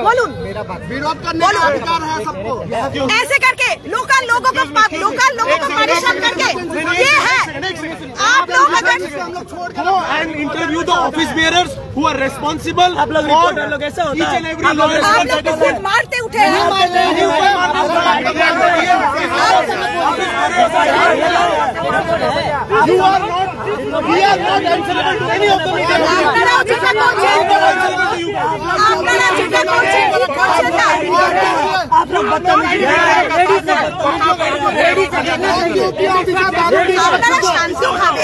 बोलूं विरोध करने का अधिकार है सबको। ऐसे करके लोकल लोगों को परेशान करके ये है आप लोग अगर interview the office bearers who are responsible. आप लोग ऐसा होता है आप लोग तो खुद मारते उठे শান্তি ভাবে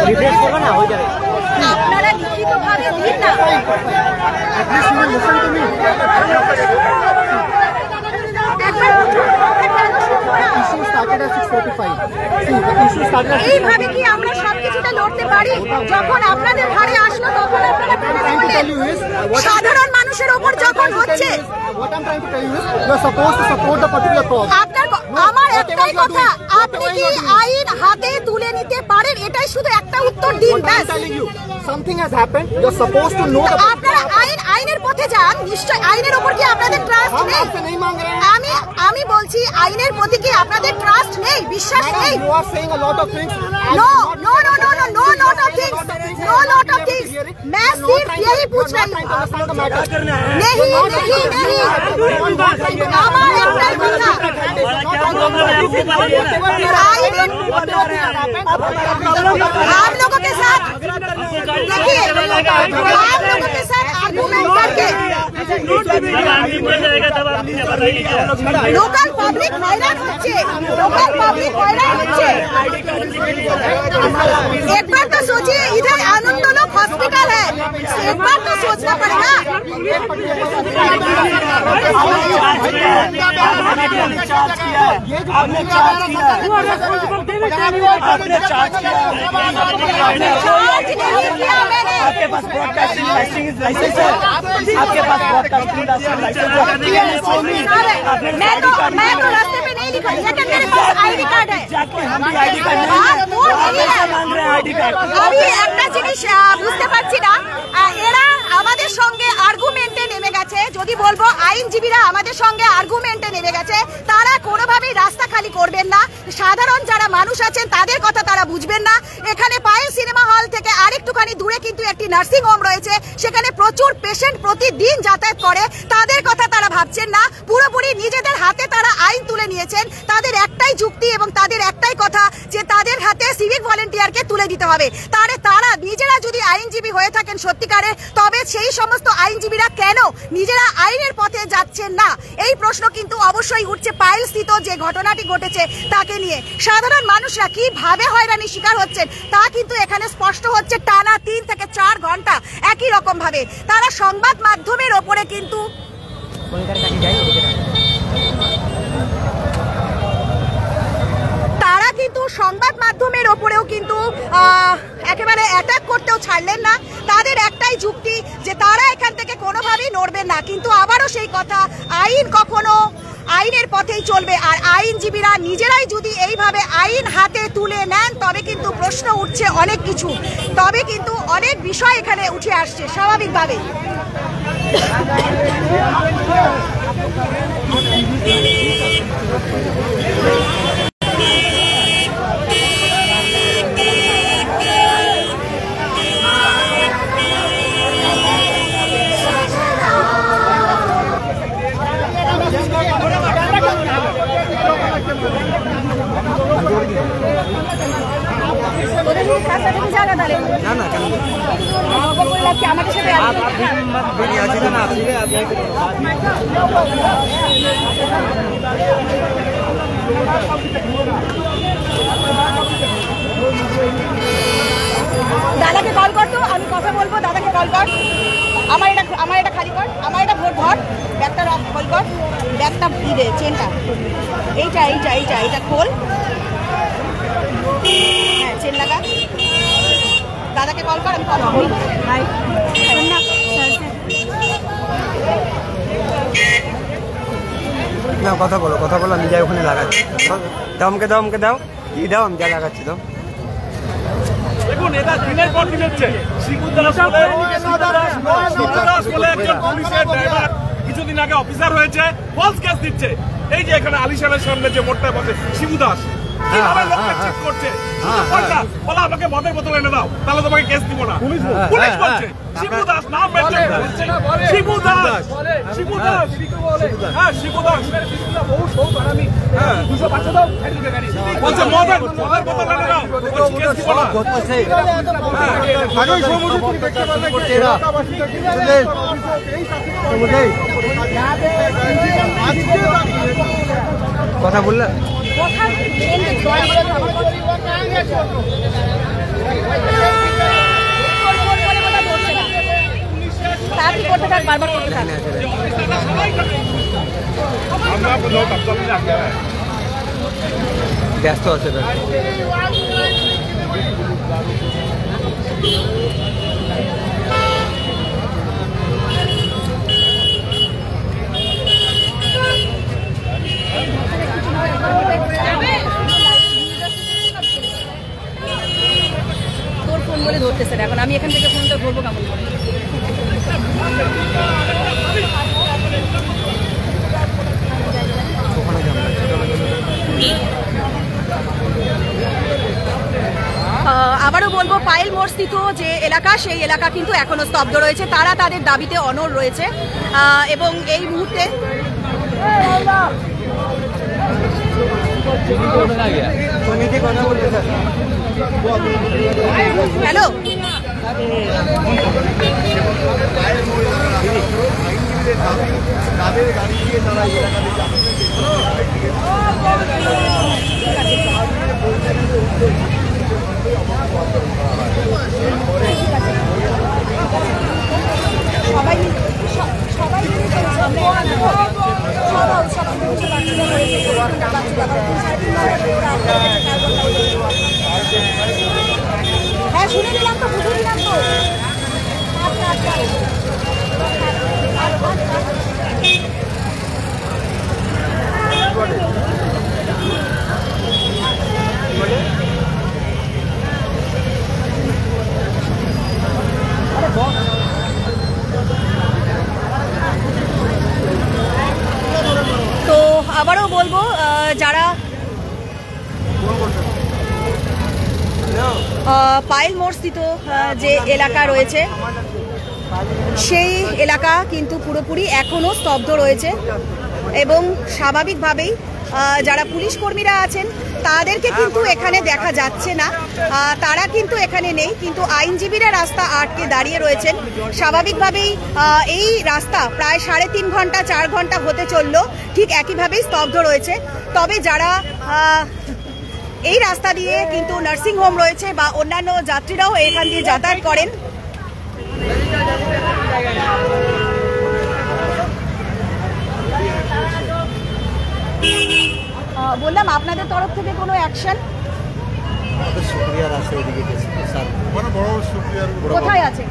লিখিত কমপ্লেন করুন। আপনারা লিখিত ভাবে দিন না। এইভাবে কি আমরা সবকিছুটা লড়তে পারি? যখন আপনাদের ঘরে আসলো তখন আপনারা সাধারণ মানুষের ওপর যখন হচ্ছে আমার একটাই কথা, আপনি কি আইন হাতে তুলে নিতে পারেন? এটাই শুধু একটা উত্তর দিন। আপনারা আইনের পথে যান, নিশ্চয় আইনের উপর কি আপনাদের ট্রাস্ট নেই? আমি বলছি আইনের প্রতি কি আপনাদের ট্রাস্ট নেই, বিশ্বাস নেই? मैं सिर्फ यही पूछ रही हूँ। नहीं आप लोगों के साथ देखिए, आप लोगों के साथ आर्गुमेंट करके लोकल पब्लिक हैरान হচ্ছে। एक बार तो सोचिए, इधर आनंद लोग हॉस्पिटल है, एक बार तो सोचना पड़ेगा। आपके पास ब्रॉडकास्टिंग लाइसेंस है? आपके पास ब्रॉडकास्टिंग लाइसेंस है? मैं तो रास्ते पे नहीं लिखा, लेकिन मेरे पास आईडी कार्ड है। हम भी आईडी कार्ड मांग रहे हैं, आईडी कार्ड। আমি একটা জিনিস বুঝতে পারছি না, এরা আমাদের সঙ্গে আর্গুমেন্টে নেমে গেছে। যদি বলবো আইনজীবীরা আমাদের সঙ্গে আর্গুমেন্টে নেমে গেছে, তারা কোনোভাবেই রাস্তা খালি করবেন না। সাধারণ যারা মানুষ আছেন তাদের কথা তারা বুঝবেন না। এখানে পায়েল সিনেমা হল থেকে আরেকটুখানি দূরে কিন্তু একটি নার্সিং হোম রয়েছে, সেখানে প্রচুর পেশেন্ট প্রতিদিন যাতায়াত করে, তাদের কথা তারা ভাবছেন না। পুরোপুরি নিজেদের হাতে তারা আইন তুলে নিয়েছেন। তাদের একটাই যুক্তি এবং তাদের একটাই কথা যে তাদের হাতে সিভিক ভলেন্টিয়ারকে তুলে দিতে হবে। তারা নিজেরা যদি আইনজীবী হয়ে থাকেন সত্যিকারে, তবে সেই সমস্ত আইনজীবীরা কেন নিজেরা আইনের পথে যাচ্ছেন না? এই প্রশ্ন কিন্তু অবশ্যই উঠছে পায়েল স্থিত যে ঘটনাটি ঘটেছে তাকে নিয়ে। সাধারণ মানুষরা কিভাবে হয়রানি শিকার হচ্ছেন তা কিন্তু এখানে স্পষ্ট হচ্ছে। টানা 3 থেকে 4 ঘন্টা একই রকম ভাবে তারা সংবাদ মাধ্যমের ওপরে কিন্তু সংবাদ মাধ্যমের ওপরেও কিন্তু একেবারে অ্যাটাক করতেও ছাড়লেন না। তাদের একটাই যুক্তি যে তারা এখান থেকে কোনোভাবেই নড়বেন না। কিন্তু আবারও সেই কথা, আইন কখনো আইনের পথেই চলবে। আর আইনজীবীরা নিজেরাই যদি এইভাবে আইন হাতে তুলে নেন তবে কিন্তু প্রশ্ন উঠছে অনেক কিছু, তবে কিন্তু অনেক বিষয় এখানে উঠে আসছে স্বাভাবিকভাবেই। দাদাকে কল কর, তো আমি কথা বলবো। দাদাকে কল কর। আমার এটা খালি কর, আমার এটা ভোট ধর, ব্যাগটা খোল কর, ব্যাগটা দে, চেনটা এইটা খোল, হ্যাঁ চেন লাগা, দাদাকে কল কর, আমি কল করি। না কথা বলো আমি যাই ওখানে লাগাচ্ছি। দাও আমাকে দাও দিয়ে দাও, আমি যা লাগাচ্ছি দাও। দেখুন এটা দিনের পর দিন হচ্ছে। শিবুদাস বলে একজন পুলিশের ড্রাইভার কিছুদিন আগে অফিসার হয়েছে, ফলস কেস দিচ্ছে। এই যে এখানে আলিশানের সামনে যে মোড়টায় বসে শিবুদাস কিভাবে লোককে চিট করছে, পয়সা বলা আমাকে মদের বোতল এনে দাও তাহলে তোমাকে কেস দিব না, পুলিশ বলছে। শিবুদাস নাম মেনশন করছে, শিবুদাস হ্যাঁ শিবুদাস বহু সৌদ আমি 200 দাও বলছে মদের বোতল এনে দাও, কেস দিব না। আগেই সমুদ্র তুমি দেখতে পারলে কথা বললে বারবার করতে থাক। ব্যস্ত আছে তোর ফোন বলে ধরতেছে এখন, আমি এখান থেকে ফোনটা ধরবো কেমন করে? আবারও বলবো, পায়েল মোড়স্থিত যে এলাকা, সেই এলাকা কিন্তু এখনো স্তব্ধ রয়েছে। তারা তাদের দাবিতে অনড় রয়েছে এবং এই মুহূর্তে হ্যালো সবাই হ্যাঁ শুনে নিলাম তো, বুঝে নিলাম তো। তো আবারও বলবো, যারা পায়েল মোড়স্থিত যে এলাকা রয়েছে সেই এলাকা কিন্তু পুরোপুরি এখনো স্তব্ধ রয়েছে এবং স্বাভাবিকভাবেই যারা পুলিশ কর্মীরা আছেন তাদেরকে কিন্তু এখানে দেখা যাচ্ছে না, তারা কিন্তু এখানে নেই, কিন্তু আইনজীবীরা রাস্তা আটকে দাঁড়িয়ে রয়েছেন। স্বাভাবিকভাবেই এই রাস্তা প্রায় 3.5 ঘন্টা 4 ঘন্টা হতে চলল, ঠিক একইভাবেই স্তব্ধ রয়েছে। তবে যারা এই রাস্তা দিয়ে কিন্তু নার্সিং হোম রয়েছে বা অন্যান্য যাত্রীরাও এখান দিয়ে যাতায়াত করেন, বললাম আপনাদের তরফ থেকে কোনো অ্যাকশন কোথায় আছে?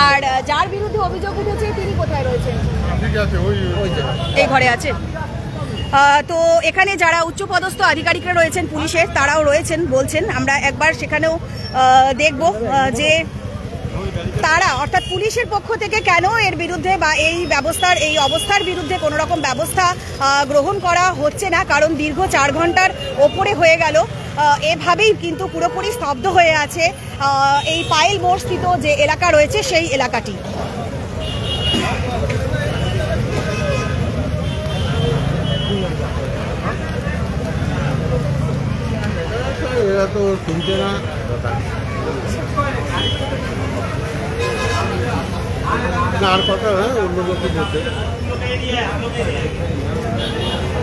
আর যার বিরুদ্ধে অভিযোগ উঠেছে তিনি কোথায় রয়েছেন? এই ঘরে আছে। তো এখানে যারা উচ্চপদস্থ আধিকারিকরা রয়েছেন পুলিশের, তারাও রয়েছেন, বলছেন। আমরা একবার সেখানেও দেখব যে তারা অর্থাৎ পুলিশের পক্ষ থেকে কেন এর বিরুদ্ধে বা এই অবস্থার বিরুদ্ধে কোনো রকম ব্যবস্থা গ্রহণ করা হচ্ছে না, কারণ দীর্ঘ 4 ঘন্টার ওপরে হয়ে গেল এভাবেই কিন্তু পুরোপুরি স্তব্ধ হয়ে আছে এই পায়েল মোড়স্থিত যে এলাকা রয়েছে সেই এলাকাটি। এরা তো শুনছে না, আর কথা হ্যাঁ অন্য লোক বলছে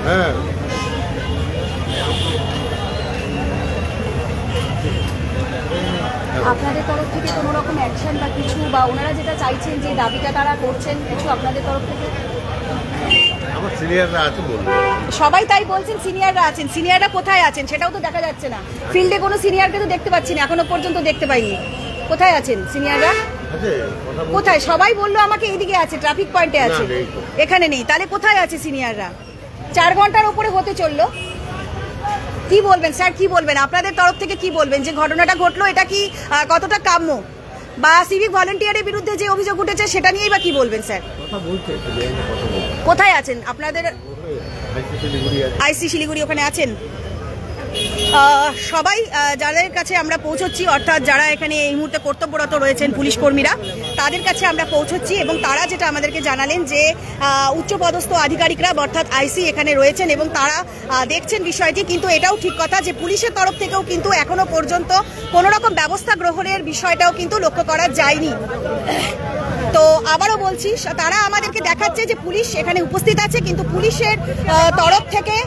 হ্যাঁ আপনাদের তরফ থেকে কোনো রকম অ্যাকশন বা কিছু, বা ওনারা যেটা চাইছেন যে দাবিটা তারা করছেন, কিছু আপনাদের তরফ থেকে? আমার সিনিয়ররা আছে বলবো। সবাই তাই বলছেন, সিনিয়ররা আছেন। সিনিয়ররা কোথায় আছেন সেটাও তো দেখা যাচ্ছে না। ফিল্ডে কোনো সিনিয়রকে তো দেখতে পাচ্ছি না, এখনো পর্যন্ত দেখতে পাইনি। কোথায় আছেন সিনিয়ররা? আছে কথা বলতে। কোথায়? সবাই বললো আমাকে এইদিকে আছে, ট্রাফিক পয়েন্টে আছে। না, নেই তো। এখানে নেই। তাহলে কোথায় আছে সিনিয়ররা? 4 ঘন্টার উপরে হতে চললো। কি বলবেন স্যার, কি বলবেন আপনাদের তরফ থেকে, কি বলবেন যে ঘটনাটা ঘটলো এটা কি কতটা কাম্য, বা সিভিক ভলেন্টিয়ারের বিরুদ্ধে যে অভিযোগ উঠেছে সেটা নিয়েই বা কি বলবেন স্যার? কথা বলছে একটু বেআইনি কথা বলছে। কোথায় আছেন আপনাদের? আইসি শিলিগুড়ি আছে। আইসি শিলিগুড়ি ওখানে আছেন। সবাই যাদের কাছে আমরা পৌঁছচ্ছি, অর্থাৎ যারা এখানে এই মুহূর্তে কর্তব্যরত রয়েছেন পুলিশ কর্মীরা, তাদের কাছে আমরা পৌঁছচ্ছি এবং তারা যেটা আমাদেরকে জানালেন যে উচ্চপদস্থ আধিকারিকরা অর্থাৎ আইসি এখানে রয়েছেন এবং তারা দেখছেন বিষয়টি। কিন্তু এটাও ঠিক কথা যে পুলিশের তরফ থেকেও কিন্তু এখনো পর্যন্ত কোনো রকম ব্যবস্থা গ্রহণের বিষয়টাও কিন্তু লক্ষ্য করা যায়নি। তো আবারও বলছি, তারা আমাদেরকে দেখাচ্ছে যে পুলিশ এখানে উপস্থিত আছে, কিন্তু পুলিশের তরফ থেকে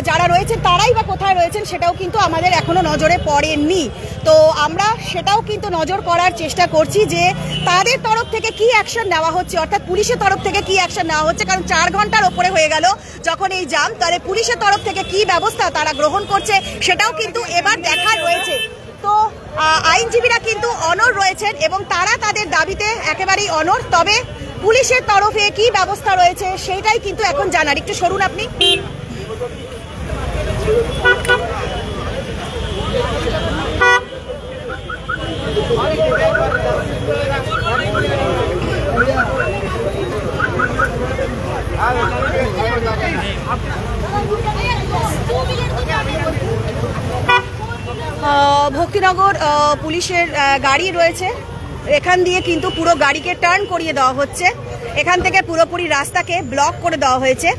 যারা রয়েছেন তারাই বা কোথায় রয়েছেন সেটাও কিন্তু আমাদের এখনো নজরে পড়েনি। তো আমরা সেটাও কিন্তু নজর করার চেষ্টা করছি যে তাদের তরফ থেকে কি অ্যাকশন নেওয়া হচ্ছে, অর্থাৎ পুলিশের তরফ থেকে কি অ্যাকশন নেওয়া হচ্ছে। কারণ 4 ঘন্টার ওপরে হয়ে গেল যখন এই জাম, তাহলে পুলিশের তরফ থেকে কি ব্যবস্থা তারা গ্রহণ করছে সেটাও কিন্তু এবার দেখার রয়েছে। তো আইনজীবীরা কিন্তু অনড় রয়েছেন এবং তারা তাদের দাবিতে একেবারেই অনড়। তবে পুলিশের তরফে কি ব্যবস্থা রয়েছে সেইটাই কিন্তু এখন জানার। একটু সরুন আপনি। ভক্তিনগর পুলিশের গাড়ি রয়েছে, এখান দিয়ে কিন্তু পুরো গাড়িকে টার্ন করিয়ে দেওয়া হচ্ছে। এখান থেকে পুরোপুরি রাস্তাকে ব্লক করে দেওয়া হয়েছে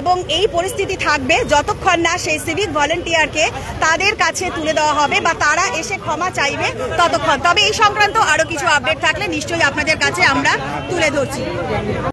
এবং এই পরিস্থিতি থাকবে যতক্ষণ না সেই সিভিক ভলেন্টিয়ারকে তাদের কাছে তুলে দেওয়া হবে বা তারা এসে ক্ষমা চাইবে ততক্ষণ। তবে এই সংক্রান্ত আরো কিছু আপডেট থাকলে নিশ্চয়ই আপনাদের কাছে আমরা তুলে ধরছি।